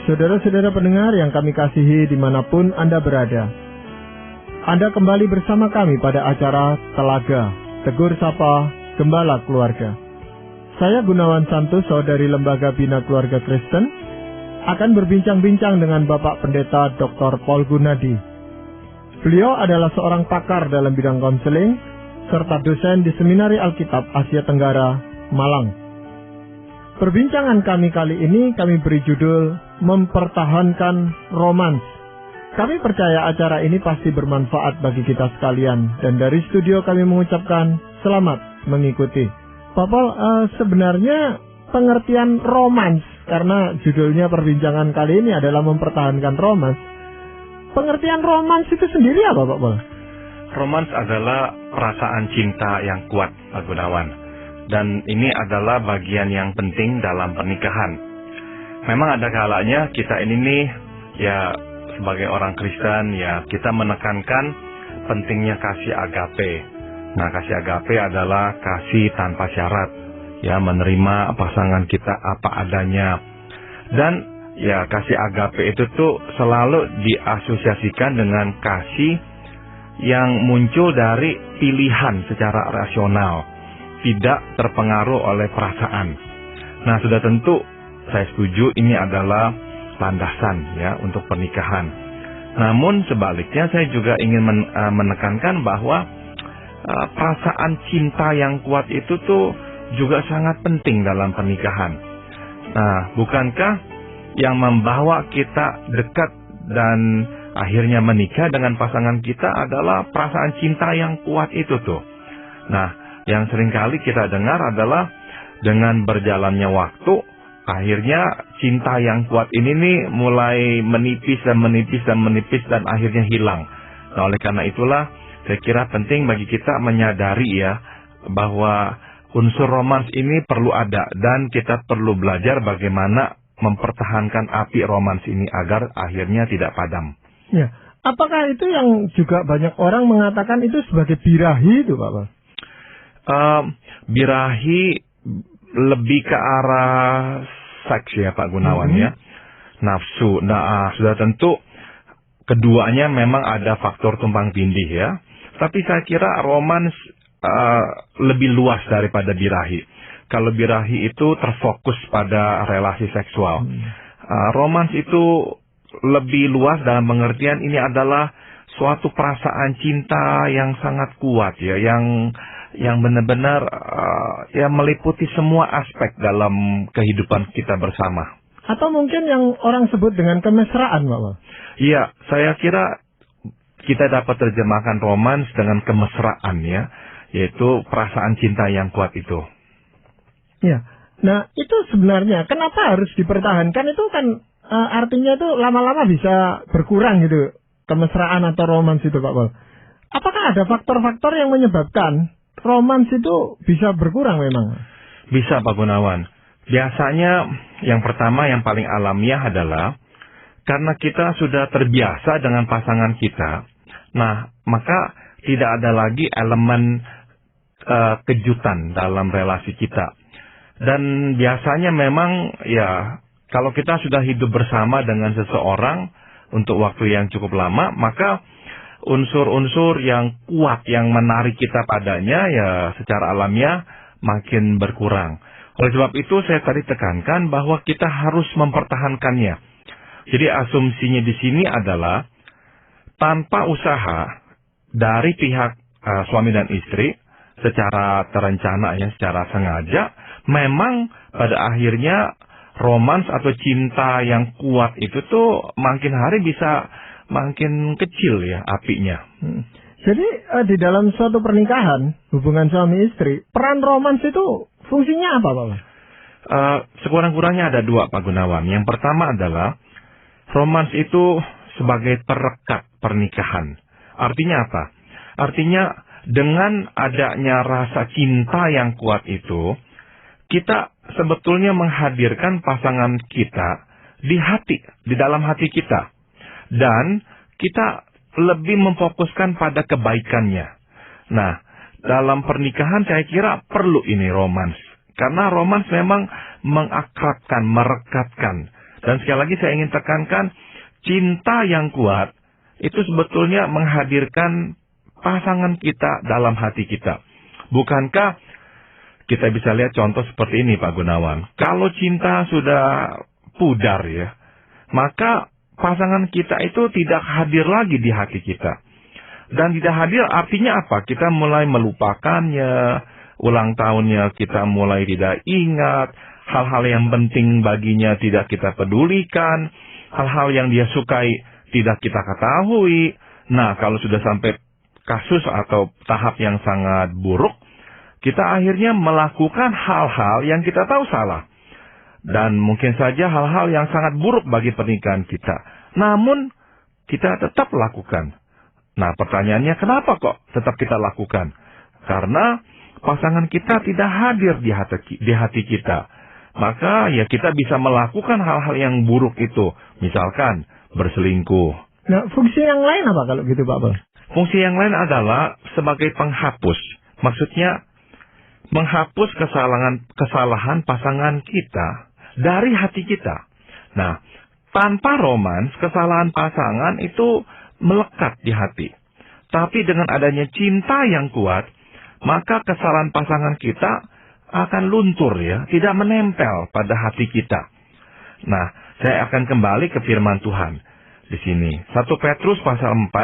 Saudara-saudara pendengar yang kami kasihi dimanapun Anda berada, Anda kembali bersama kami pada acara Telaga, Tegur Sapa, Gembala Keluarga. Saya Gunawan Santoso dari Lembaga Bina Keluarga Kristen akan berbincang-bincang dengan Bapak Pendeta Dr. Paul Gunadi. Beliau adalah seorang pakar dalam bidang konseling, serta dosen di Seminari Alkitab Asia Tenggara, Malang. Perbincangan kami kali ini kami beri judul Mempertahankan Romans. Kami percaya acara ini pasti bermanfaat bagi kita sekalian, dan dari studio kami mengucapkan selamat mengikuti. Pak Paul, sebenarnya pengertian romans, karena judulnya perbincangan kali ini adalah mempertahankan romans. Pengertian romans itu sendiri apa, Pak Paul? Romans adalah perasaan cinta yang kuat, Pak Gunawan. Dan ini adalah bagian yang penting dalam pernikahan. Memang ada kalanya kita ini nih, ya sebagai orang Kristen, ya kita menekankan pentingnya kasih agape. Nah, kasih agape adalah kasih tanpa syarat, ya menerima pasangan kita apa adanya. Dan ya kasih agape itu tuh selalu diasosiasikan dengan kasih yang muncul dari pilihan secara rasional, tidak terpengaruh oleh perasaan. Nah, sudah tentu saya setuju ini adalah landasan ya untuk pernikahan. Namun sebaliknya saya juga ingin menekankan bahwa perasaan cinta yang kuat itu tuh juga sangat penting dalam pernikahan. Nah, bukankah yang membawa kita dekat dan akhirnya menikah dengan pasangan kita adalah perasaan cinta yang kuat itu tuh. Nah, yang seringkali kita dengar adalah dengan berjalannya waktu, akhirnya cinta yang kuat ini nih mulai menipis dan akhirnya hilang. Nah, oleh karena itulah saya kira penting bagi kita menyadari ya bahwa unsur romans ini perlu ada, dan kita perlu belajar bagaimana mempertahankan api romans ini agar akhirnya tidak padam. Ya, apakah itu yang juga banyak orang mengatakan itu sebagai birahi itu, Pak? Birahi lebih ke arah seks ya, Pak Gunawan ya, nafsu. Nah, sudah tentu keduanya memang ada faktor tumpang tindih ya. Tapi saya kira romans lebih luas daripada birahi. Kalau birahi itu terfokus pada relasi seksual, romans itu lebih luas dalam pengertian ini adalah suatu perasaan cinta yang sangat kuat ya, yang benar-benar ya meliputi semua aspek dalam kehidupan kita bersama. Atau mungkin yang orang sebut dengan kemesraan, Pak. Iya, saya kira kita dapat terjemahkan romans dengan kemesraan ya, yaitu perasaan cinta yang kuat itu. Ya, nah itu sebenarnya kenapa harus dipertahankan, itu kan artinya itu lama-lama bisa berkurang gitu, kemesraan atau romans itu, Pak Paul. Apakah ada faktor-faktor yang menyebabkan romans itu bisa berkurang memang? Bisa, Pak Gunawan. Biasanya yang pertama yang paling alamiah adalah karena kita sudah terbiasa dengan pasangan kita. Nah, maka tidak ada lagi elemen kejutan dalam relasi kita. Dan biasanya memang ya kalau kita sudah hidup bersama dengan seseorang untuk waktu yang cukup lama, maka unsur-unsur yang kuat yang menarik kita padanya ya secara alamiah makin berkurang. Oleh sebab itu saya tadi tekankan bahwa kita harus mempertahankannya. Jadi asumsinya di sini adalah tanpa usaha dari pihak suami dan istri secara terencana ya, secara sengaja, memang pada akhirnya romans atau cinta yang kuat itu tuh makin hari bisa makin kecil ya apinya. Jadi di dalam suatu pernikahan, hubungan suami istri, peran romans itu fungsinya apa, Pak? Sekurang-kurangnya ada dua, Pak Gunawan. Yang pertama adalah romans itu sebagai perekat pernikahan. Artinya apa? Artinya dengan adanya rasa cinta yang kuat itu, kita sebetulnya menghadirkan pasangan kita di hati, di dalam hati kita. Dan kita lebih memfokuskan pada kebaikannya. Nah, dalam pernikahan saya kira perlu ini romans. Karena romans memang mengakrabkan, merekatkan. Dan sekali lagi saya ingin tekankan, cinta yang kuat itu sebetulnya menghadirkan pasangan kita dalam hati kita. Bukankah kita bisa lihat contoh seperti ini Pak Gunawan. Kalau cinta sudah pudar ya, maka pasangan kita itu tidak hadir lagi di hati kita. Dan tidak hadir artinya apa? Kita mulai melupakannya, ulang tahunnya kita mulai tidak ingat, hal-hal yang penting baginya tidak kita pedulikan, hal-hal yang dia sukai tidak kita ketahui. Nah, kalau sudah sampai kasus atau tahap yang sangat buruk, kita akhirnya melakukan hal-hal yang kita tahu salah. Dan mungkin saja hal-hal yang sangat buruk bagi pernikahan kita. Namun, kita tetap lakukan. Nah, pertanyaannya kenapa kok tetap kita lakukan? Karena pasangan kita tidak hadir di hati kita. Maka ya kita bisa melakukan hal-hal yang buruk itu. Misalkan berselingkuh. Nah, fungsi yang lain apa kalau gitu Pak Bal? Fungsi yang lain adalah sebagai penghapus. Maksudnya menghapus kesalahan pasangan kita dari hati kita. Nah, tanpa romans, kesalahan pasangan itu melekat di hati. Tapi dengan adanya cinta yang kuat, maka kesalahan pasangan kita akan luntur ya, tidak menempel pada hati kita. Nah, saya akan kembali ke firman Tuhan di sini. 1 Petrus pasal 4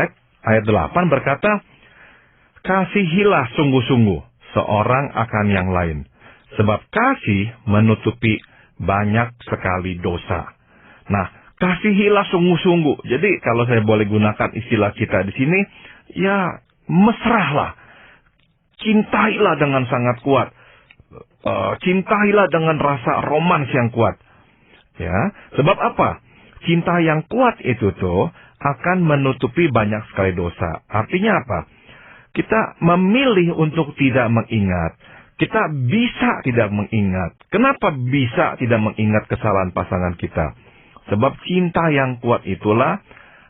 ayat 8 berkata, "Kasihilah sungguh-sungguh seorang akan yang lain, sebab kasih menutupi banyak sekali dosa." Nah, kasihilah sungguh-sungguh. Jadi kalau saya boleh gunakan istilah kita di sini, ya mesrahlah. Cintailah dengan sangat kuat. Cintailah dengan rasa romans yang kuat. Ya, sebab apa? Cinta yang kuat itu tuh akan menutupi banyak sekali dosa. Artinya apa? Kita memilih untuk tidak mengingat. Kita bisa tidak mengingat. Kenapa bisa tidak mengingat kesalahan pasangan kita? Sebab cinta yang kuat itulah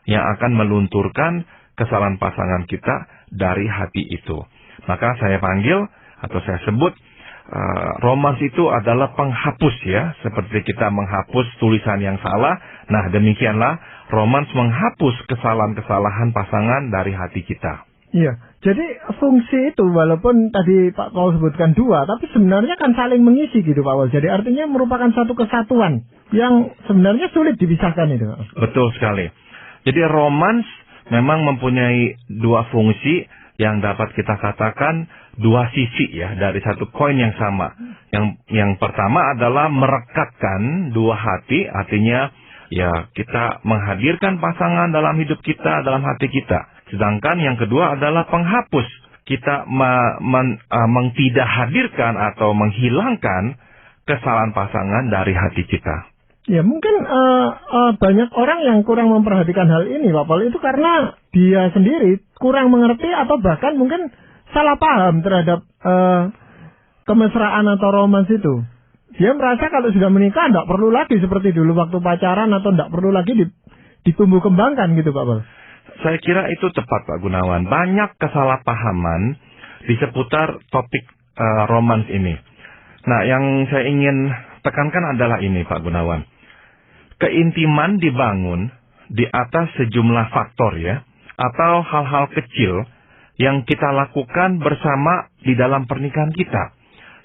yang akan melunturkan kesalahan pasangan kita dari hati itu. Maka saya panggil atau saya sebut romans itu adalah penghapus ya. Seperti kita menghapus tulisan yang salah. Nah, demikianlah romans menghapus kesalahan-kesalahan pasangan dari hati kita. Iya, jadi fungsi itu walaupun tadi Pak Paul sebutkan dua, tapi sebenarnya kan saling mengisi gitu Pak Paul. Jadi artinya merupakan satu kesatuan yang sebenarnya sulit dipisahkan itu. Betul sekali. Jadi romans memang mempunyai dua fungsi yang dapat kita katakan dua sisi ya dari satu koin yang sama. Yang pertama adalah merekatkan dua hati, artinya ya kita menghadirkan pasangan dalam hidup kita, dalam hati kita. Sedangkan yang kedua adalah penghapus. Kita tidak hadirkan atau menghilangkan kesalahan pasangan dari hati kita. Ya mungkin banyak orang yang kurang memperhatikan hal ini Pak Paul, itu karena dia sendiri kurang mengerti atau bahkan mungkin salah paham terhadap kemesraan atau romans itu. Dia merasa kalau sudah menikah tidak perlu lagi seperti dulu waktu pacaran atau tidak perlu lagi ditumbuh kembangkan gitu Pak Paul. Saya kira itu tepat Pak Gunawan. Banyak kesalahpahaman di seputar topik romans ini. Nah, yang saya ingin tekankan adalah ini Pak Gunawan. Keintiman dibangun di atas sejumlah faktor ya, atau hal-hal kecil yang kita lakukan bersama di dalam pernikahan kita.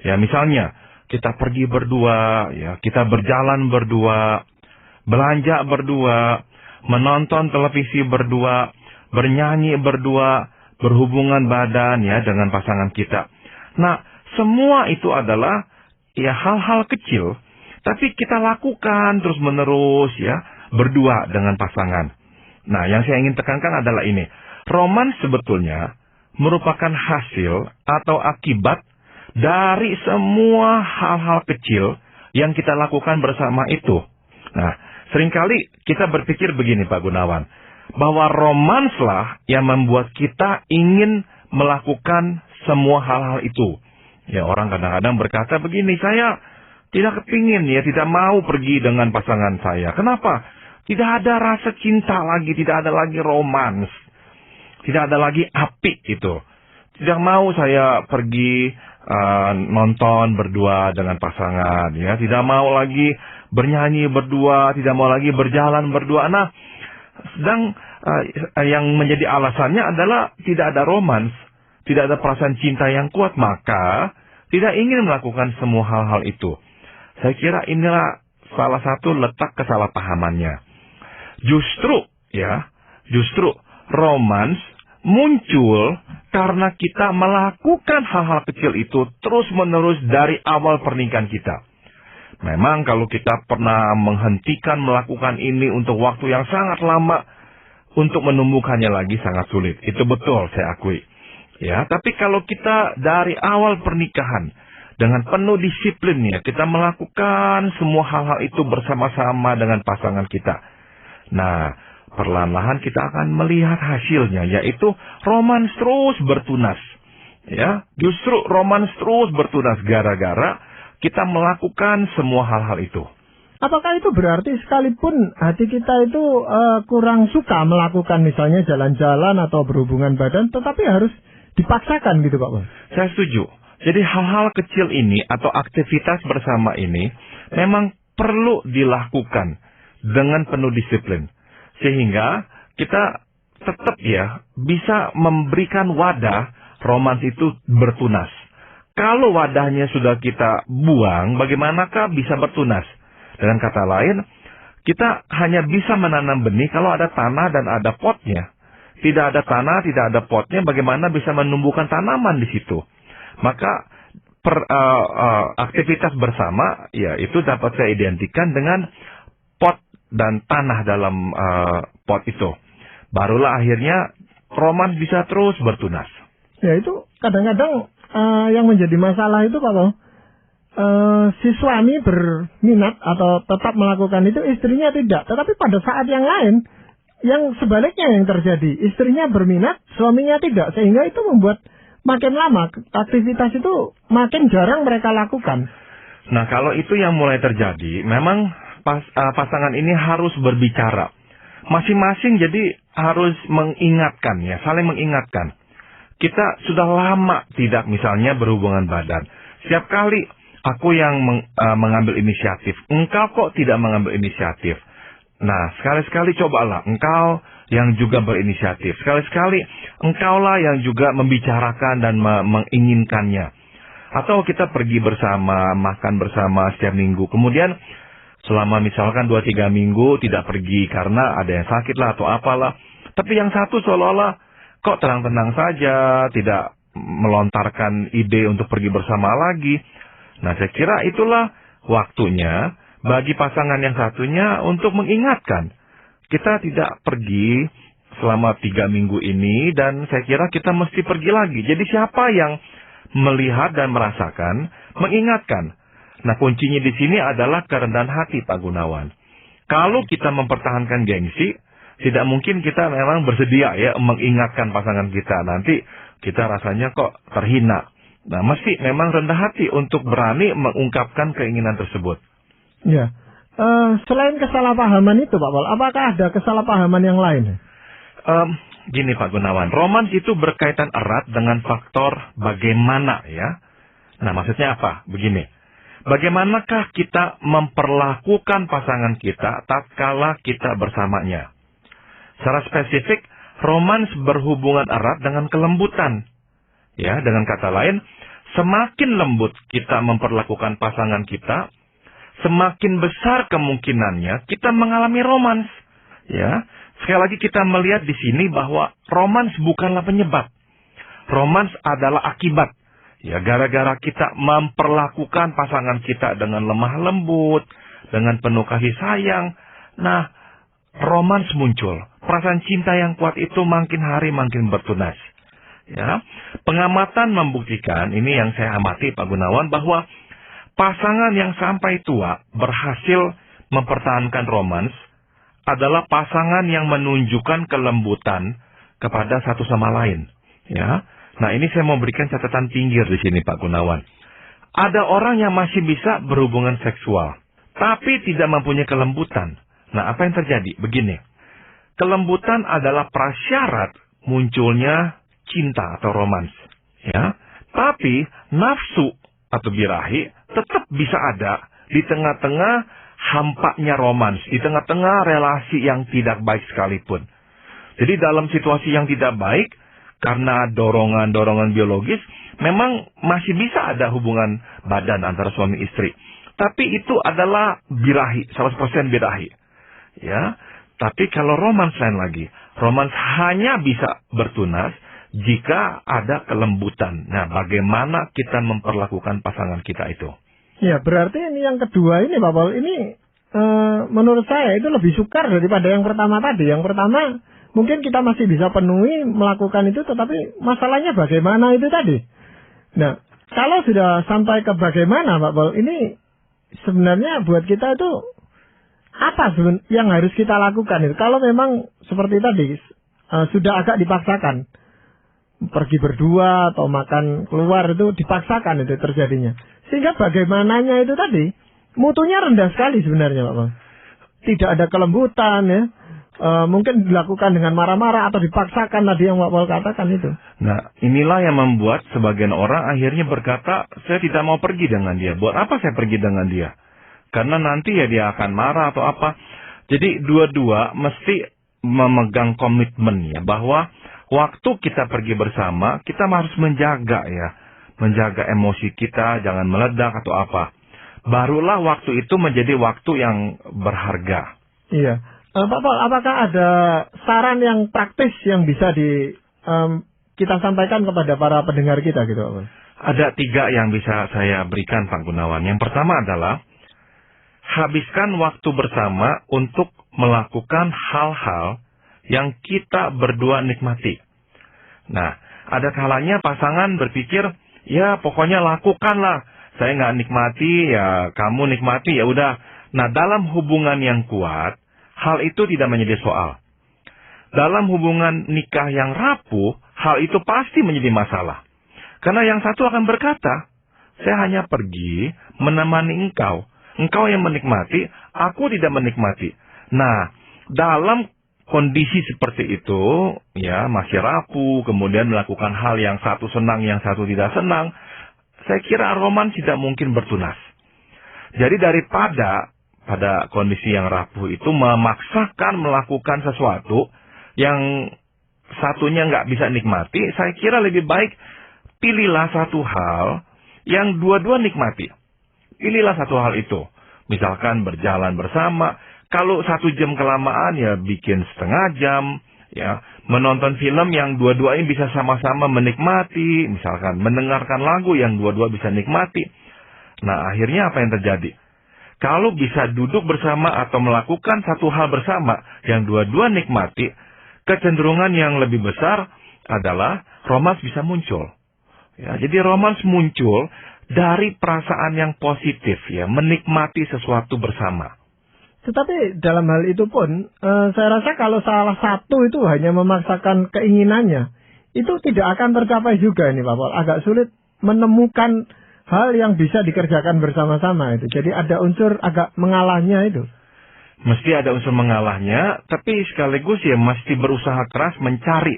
Ya, misalnya kita pergi berdua, ya, kita berjalan berdua, belanja berdua, menonton televisi berdua, bernyanyi berdua, berhubungan badan ya dengan pasangan kita. Nah, semua itu adalah ya hal-hal kecil, tapi kita lakukan terus-menerus ya, berdua dengan pasangan. Nah, yang saya ingin tekankan adalah ini. Romans sebetulnya merupakan hasil atau akibat dari semua hal-hal kecil yang kita lakukan bersama itu. Nah, seringkali kita berpikir begini Pak Gunawan, bahwa romanslah yang membuat kita ingin melakukan semua hal-hal itu. Ya, orang kadang-kadang berkata begini, saya tidak kepingin ya, tidak mau pergi dengan pasangan saya. Kenapa? Tidak ada rasa cinta lagi, tidak ada lagi romans. Tidak ada lagi api itu. Tidak mau saya pergi nonton berdua dengan pasangan ya, tidak mau lagi bernyanyi berdua, tidak mau lagi berjalan berdua. Nah, sedang yang menjadi alasannya adalah tidak ada romans, tidak ada perasaan cinta yang kuat, maka tidak ingin melakukan semua hal-hal itu. Saya kira inilah salah satu letak kesalahpahamannya. Justru romans muncul karena kita melakukan hal-hal kecil itu terus-menerus dari awal pernikahan kita. Memang kalau kita pernah menghentikan melakukan ini untuk waktu yang sangat lama, untuk menumbuhkannya lagi sangat sulit. Itu betul, saya akui. Ya, tapi kalau kita dari awal pernikahan dengan penuh disiplinnya, kita melakukan semua hal-hal itu bersama-sama dengan pasangan kita. Nah, perlahan-lahan kita akan melihat hasilnya, yaitu romans terus bertunas. Ya, justru romans terus bertunas gara-gara kita melakukan semua hal-hal itu. Apakah itu berarti sekalipun hati kita itu kurang suka melakukan misalnya jalan-jalan atau berhubungan badan, tetapi harus dipaksakan gitu Pak Bos? Saya setuju. Jadi hal-hal kecil ini atau aktivitas bersama ini memang perlu dilakukan dengan penuh disiplin. Sehingga kita tetap bisa memberikan wadah romans itu bertunas. Kalau wadahnya sudah kita buang, bagaimanakah bisa bertunas? Dengan kata lain, kita hanya bisa menanam benih kalau ada tanah dan ada potnya. Tidak ada tanah, tidak ada potnya, bagaimana bisa menumbuhkan tanaman di situ? Maka aktivitas bersama, ya itu dapat saya identikan dengan pot dan tanah dalam pot itu. Barulah akhirnya romans bisa terus bertunas. Ya itu kadang-kadang yang menjadi masalah itu Pak, si suami berminat atau tetap melakukan itu, istrinya tidak. Tetapi pada saat yang lain, yang sebaliknya yang terjadi, istrinya berminat, suaminya tidak, sehingga itu membuat makin lama aktivitas itu makin jarang mereka lakukan. Nah, kalau itu yang mulai terjadi, memang pasangan ini harus berbicara. Masing-masing jadi harus mengingatkan, ya, saling mengingatkan. Kita sudah lama tidak misalnya berhubungan badan. Setiap kali aku yang mengambil inisiatif, engkau kok tidak mengambil inisiatif. Nah, sekali-sekali cobalah engkau yang juga berinisiatif. Sekali-sekali engkaulah yang juga membicarakan dan menginginkannya. Atau kita pergi bersama, makan bersama setiap minggu. Kemudian selama misalkan 2-3 minggu tidak pergi karena ada yang sakit lah atau apalah. Tapi yang satu seolah-olah kok tenang-tenang saja, tidak melontarkan ide untuk pergi bersama lagi. Nah, saya kira itulah waktunya bagi pasangan yang satunya untuk mengingatkan. Kita tidak pergi selama 3 minggu ini dan saya kira kita mesti pergi lagi. Jadi siapa yang melihat dan merasakan, mengingatkan. Nah, kuncinya di sini adalah kerendahan hati Pak Gunawan. Kalau kita mempertahankan gengsi, tidak mungkin kita memang bersedia ya mengingatkan pasangan kita. Nanti kita rasanya kok terhina. Nah, mesti memang rendah hati untuk berani mengungkapkan keinginan tersebut. Ya, selain kesalahpahaman itu Pak Pol, apakah ada kesalahpahaman yang lain? Gini Pak Gunawan, romans itu berkaitan erat dengan faktor bagaimana ya. Nah, maksudnya apa? Begini, bagaimanakah kita memperlakukan pasangan kita tatkala kita bersamanya? Secara spesifik, romans berhubungan erat dengan kelembutan. Ya, dengan kata lain, semakin lembut kita memperlakukan pasangan kita, semakin besar kemungkinannya kita mengalami romans. Ya, sekali lagi kita melihat di sini bahwa romans bukanlah penyebab. Romans adalah akibat. Ya, gara-gara kita memperlakukan pasangan kita dengan lemah lembut, dengan penuh kasih sayang. Nah, romans muncul. Perasaan cinta yang kuat itu makin hari makin bertunas. Ya, pengamatan membuktikan, ini yang saya amati Pak Gunawan, bahwa pasangan yang sampai tua berhasil mempertahankan romans adalah pasangan yang menunjukkan kelembutan kepada satu sama lain. Ya, nah ini saya mau berikan catatan pinggir di sini Pak Gunawan. Ada orang yang masih bisa berhubungan seksual, tapi tidak mempunyai kelembutan. Nah, apa yang terjadi? Begini, kelembutan adalah prasyarat munculnya cinta atau romans. Ya, tapi nafsu atau birahi tetap bisa ada di tengah-tengah hampanya romans di tengah-tengah relasi yang tidak baik sekalipun. Jadi dalam situasi yang tidak baik, karena dorongan-dorongan biologis, memang masih bisa ada hubungan badan antara suami istri. Tapi itu adalah birahi, 100% birahi. Ya, tapi kalau romans lain lagi, romans hanya bisa bertunas jika ada kelembutan. Nah, bagaimana kita memperlakukan pasangan kita itu? Ya, berarti ini yang kedua ini, Pak Paul, ini menurut saya itu lebih sukar daripada yang pertama tadi. Yang pertama, mungkin kita masih bisa penuhi melakukan itu, tetapi masalahnya bagaimana itu tadi. Nah, kalau sudah sampai ke bagaimana, Pak Paul, ini sebenarnya buat kita itu apa yang harus kita lakukan itu? Kalau memang seperti tadi, sudah agak dipaksakan, pergi berdua atau makan keluar itu dipaksakan itu terjadinya. Sehingga bagaimananya itu tadi, mutunya rendah sekali sebenarnya, Pak Paul. Tidak ada kelembutan ya. Mungkin dilakukan dengan marah-marah atau dipaksakan tadi yang Pak Paul katakan itu. Nah, inilah yang membuat sebagian orang akhirnya berkata, saya tidak mau pergi dengan dia. Buat apa saya pergi dengan dia? Karena nanti ya dia akan marah atau apa. Jadi dua-dua mesti memegang komitmen ya, bahwa waktu kita pergi bersama, kita harus menjaga ya. Menjaga emosi kita, jangan meledak atau apa. Barulah waktu itu menjadi waktu yang berharga. Iya. Pak Paul, apakah ada saran yang praktis yang bisa kita sampaikan kepada para pendengar kita gitu, Pak Paul? Ada 3 yang bisa saya berikan, Pak Gunawan. Yang pertama adalah habiskan waktu bersama untuk melakukan hal-hal yang kita berdua nikmati. Nah, ada kalanya pasangan berpikir, ya pokoknya lakukanlah. Saya nggak nikmati, ya kamu nikmati, ya udah. Nah, dalam hubungan yang kuat, hal itu tidak menjadi soal. Dalam hubungan nikah yang rapuh, hal itu pasti menjadi masalah. Karena yang satu akan berkata, saya hanya pergi menemani engkau. Engkau yang menikmati, aku tidak menikmati. Nah, dalam kondisi seperti itu, ya masih rapuh, kemudian melakukan hal yang satu senang, yang satu tidak senang, saya kira roman tidak mungkin bertunas. Jadi daripada pada kondisi yang rapuh itu memaksakan melakukan sesuatu yang satunya nggak bisa nikmati, saya kira lebih baik pilihlah satu hal yang dua-dua nikmati. Pilihlah satu hal itu. Misalkan berjalan bersama. Kalau 1 jam kelamaan ya bikin setengah jam. Ya, menonton film yang dua-duanya bisa sama-sama menikmati. Misalkan mendengarkan lagu yang dua-dua bisa nikmati. Nah, akhirnya apa yang terjadi? Kalau bisa duduk bersama atau melakukan satu hal bersama yang dua-dua nikmati, kecenderungan yang lebih besar adalah romans bisa muncul. Ya, jadi romans muncul dari perasaan yang positif, ya, menikmati sesuatu bersama. Tetapi dalam hal itu pun, saya rasa kalau salah satu itu hanya memaksakan keinginannya, itu tidak akan tercapai juga ini, Pak Paul. Agak sulit menemukan hal yang bisa dikerjakan bersama-sama itu. Jadi ada unsur agak mengalahnya itu. Mesti ada unsur mengalahnya, tapi sekaligus ya mesti berusaha keras mencari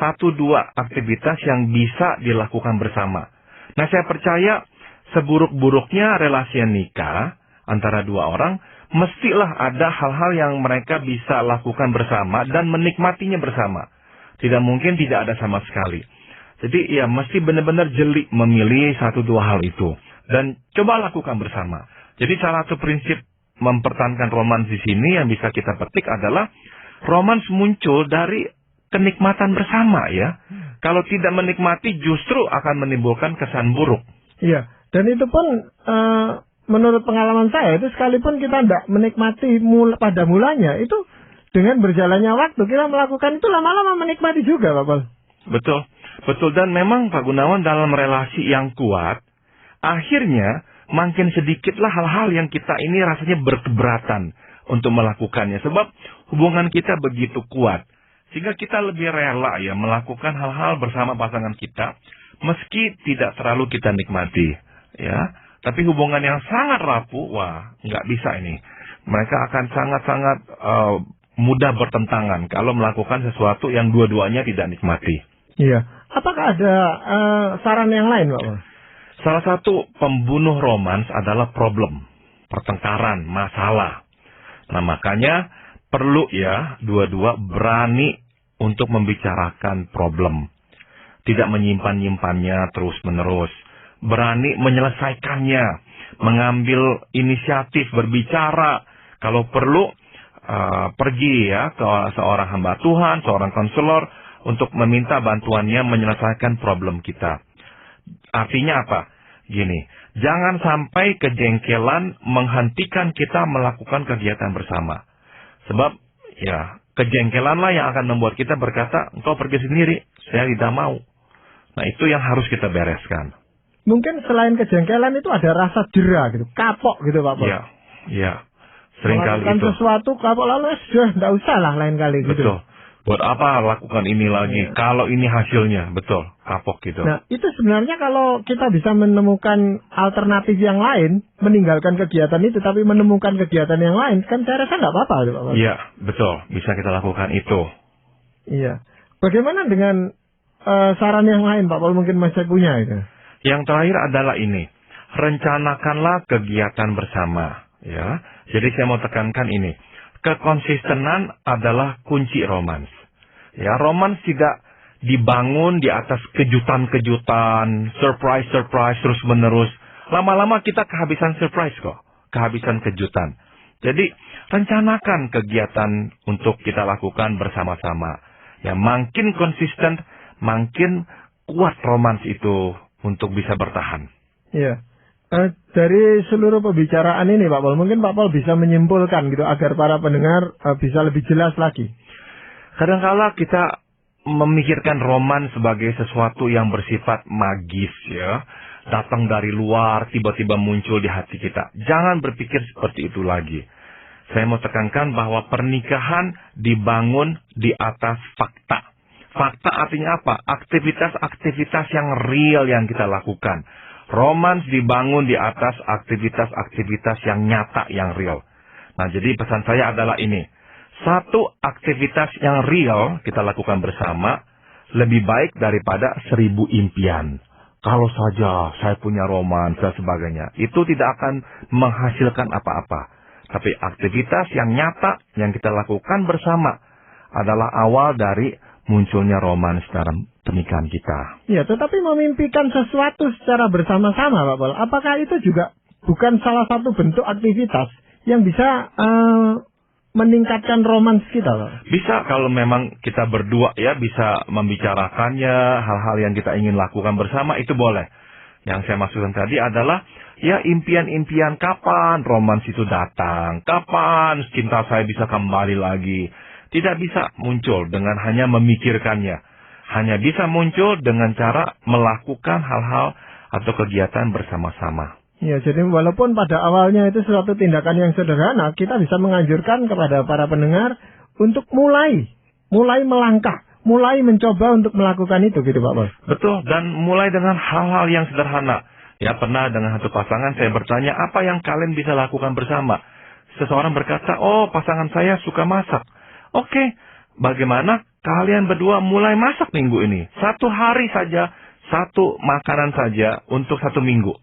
1-2 aktivitas yang bisa dilakukan bersama. Nah, saya percaya seburuk-buruknya relasi nikah antara 2 orang, mestilah ada hal-hal yang mereka bisa lakukan bersama dan menikmatinya bersama. Tidak mungkin tidak ada sama sekali. Jadi ya mesti benar-benar jeli memilih 1-2 hal itu. Dan coba lakukan bersama. Jadi salah satu prinsip mempertahankan romans di sini yang bisa kita petik adalah romans muncul dari kenikmatan bersama ya. Kalau tidak menikmati justru akan menimbulkan kesan buruk. Iya, dan itu pun menurut pengalaman saya itu sekalipun kita tidak menikmati pada mulanya, itu dengan berjalannya waktu kita melakukan itu lama-lama menikmati juga, Pak Paul. Betul, betul. Dan memang Pak Gunawan dalam relasi yang kuat, akhirnya makin sedikitlah hal-hal yang kita ini rasanya berkeberatan untuk melakukannya. Sebab hubungan kita begitu kuat. Sehingga kita lebih rela ya melakukan hal-hal bersama pasangan kita. Meski tidak terlalu kita nikmati. Ya, tapi hubungan yang sangat rapuh, wah nggak bisa ini. Mereka akan sangat-sangat mudah bertentangan kalau melakukan sesuatu yang dua-duanya tidak nikmati. Iya. Apakah ada saran yang lain, Pak? Salah satu pembunuh romans adalah problem. pertengkaran, masalah. Nah, makanya perlu ya dua-dua berani untuk membicarakan problem. Tidak menyimpan-nyimpannya terus-menerus. Berani menyelesaikannya. Mengambil inisiatif berbicara. Kalau perlu pergi ya ke seorang hamba Tuhan, seorang konselor untuk meminta bantuannya menyelesaikan problem kita. Artinya apa? Gini, jangan sampai kejengkelan menghentikan kita melakukan kegiatan bersama. Sebab ya kejengkelanlah yang akan membuat kita berkata, engkau pergi sendiri, saya tidak mau. Nah, itu yang harus kita bereskan. Mungkin selain kejengkelan itu ada rasa jera gitu, kapok gitu Pak Pol. Iya, iya. Seringkali melakukan itu. Sesuatu kapok lalu sudah tidak usah lah lain kali gitu. Betul. Buat apa lakukan ini lagi? Ya. Kalau ini hasilnya, betul, kapok gitu. Nah, itu sebenarnya kalau kita bisa menemukan alternatif yang lain, meninggalkan kegiatan itu, tapi menemukan kegiatan yang lain, kan saya rasa nggak apa-apa. Pak Pol. Iya, betul. Bisa kita lakukan itu. Iya. Bagaimana dengan saran yang lain, Pak Pol? Mungkin masih punya itu. Yang terakhir adalah ini. Rencanakanlah kegiatan bersama. Ya. Jadi saya mau tekankan ini. Kekonsistenan adalah kunci romans. Ya, romans tidak dibangun di atas kejutan-kejutan, surprise terus-menerus. Lama-lama kita kehabisan surprise kok. Kehabisan kejutan. Jadi, rencanakan kegiatan untuk kita lakukan bersama-sama. Ya, makin konsisten, makin kuat romans itu untuk bisa bertahan. Iya. Dari seluruh pembicaraan ini Pak Pol, mungkin Pak Pol bisa menyimpulkan gitu agar para pendengar bisa lebih jelas lagi. Kadang-kala kita memikirkan roman sebagai sesuatu yang bersifat magis ya. Datang dari luar, tiba-tiba muncul di hati kita. Jangan berpikir seperti itu lagi. Saya mau tekankan bahwa pernikahan dibangun di atas fakta. Fakta artinya apa? Aktivitas-aktivitas yang real yang kita lakukan. Romans dibangun di atas aktivitas-aktivitas yang nyata, yang real. Nah, jadi pesan saya adalah ini. Satu aktivitas yang real kita lakukan bersama lebih baik daripada 1000 impian. Kalau saja saya punya romans dan sebagainya, itu tidak akan menghasilkan apa-apa. Tapi aktivitas yang nyata yang kita lakukan bersama adalah awal dari munculnya romans dalam pernikahan kita. Ya, tetapi memimpikan sesuatu secara bersama-sama, Pak Pol, apakah itu juga bukan salah satu bentuk aktivitas yang bisa meningkatkan romans kita, Pak? Bisa kalau memang kita berdua ya bisa membicarakannya, hal-hal yang kita ingin lakukan bersama itu boleh. Yang saya maksudkan tadi adalah ya impian-impian kapan romans itu datang, kapan cinta saya bisa kembali lagi. Tidak bisa muncul dengan hanya memikirkannya. Hanya bisa muncul dengan cara melakukan hal-hal atau kegiatan bersama-sama. Ya, jadi walaupun pada awalnya itu suatu tindakan yang sederhana, kita bisa menganjurkan kepada para pendengar untuk mulai melangkah, mulai mencoba untuk melakukan itu gitu Pak Pol. Betul, dan mulai dengan hal-hal yang sederhana. Ya, pernah dengan satu pasangan saya bertanya, apa yang kalian bisa lakukan bersama? Seseorang berkata, oh pasangan saya suka masak. Oke, bagaimana kalian berdua mulai masak minggu ini? 1 hari saja, 1 makanan saja untuk 1 minggu.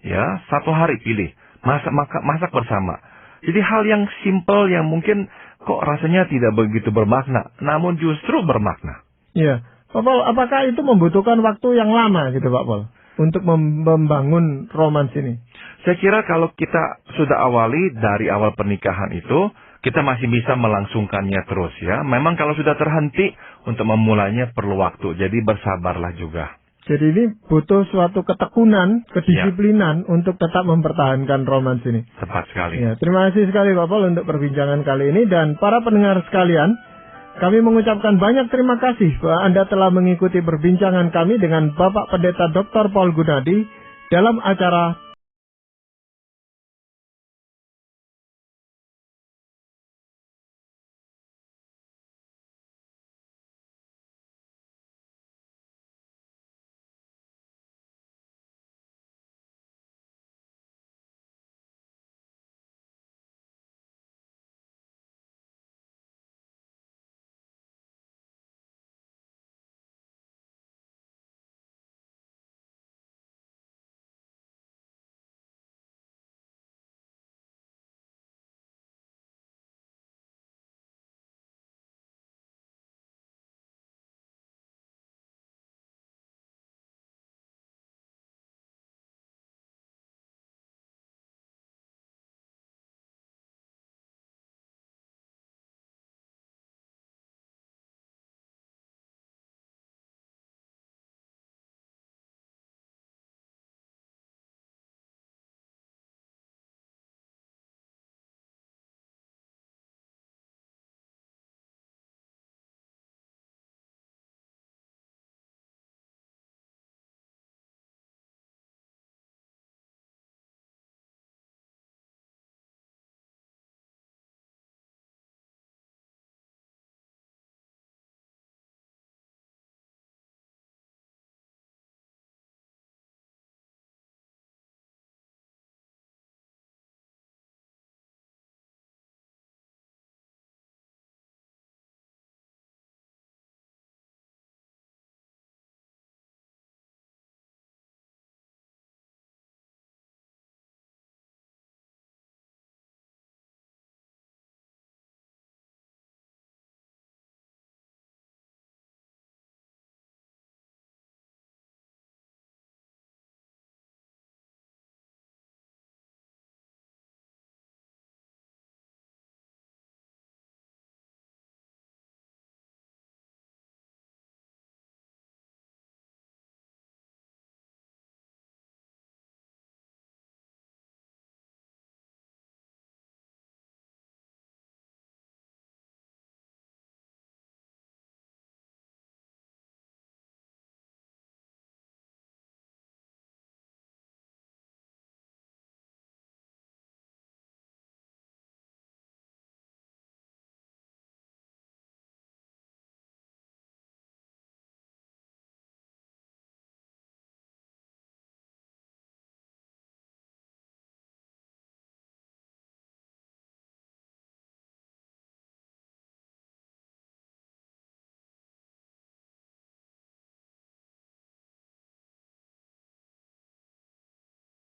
Ya, 1 hari pilih. Masak bersama. Jadi hal yang simple yang mungkin kok rasanya tidak begitu bermakna. Namun justru bermakna. Iya. Pak Pol, apakah itu membutuhkan waktu yang lama gitu Pak Pol? Untuk membangun romans ini? Saya kira kalau kita sudah awali dari awal pernikahan itu, kita masih bisa melangsungkannya terus ya. Memang kalau sudah terhenti, untuk memulainya perlu waktu. Jadi bersabarlah juga. Jadi ini butuh suatu ketekunan, kedisiplinan untuk tetap mempertahankan romans ini. Tepat sekali. Ya, terima kasih sekali Pak Pol untuk perbincangan kali ini. Dan para pendengar sekalian, kami mengucapkan banyak terima kasih bahwa Anda telah mengikuti perbincangan kami dengan Bapak Pendeta Dr. Paul Gunadi dalam acara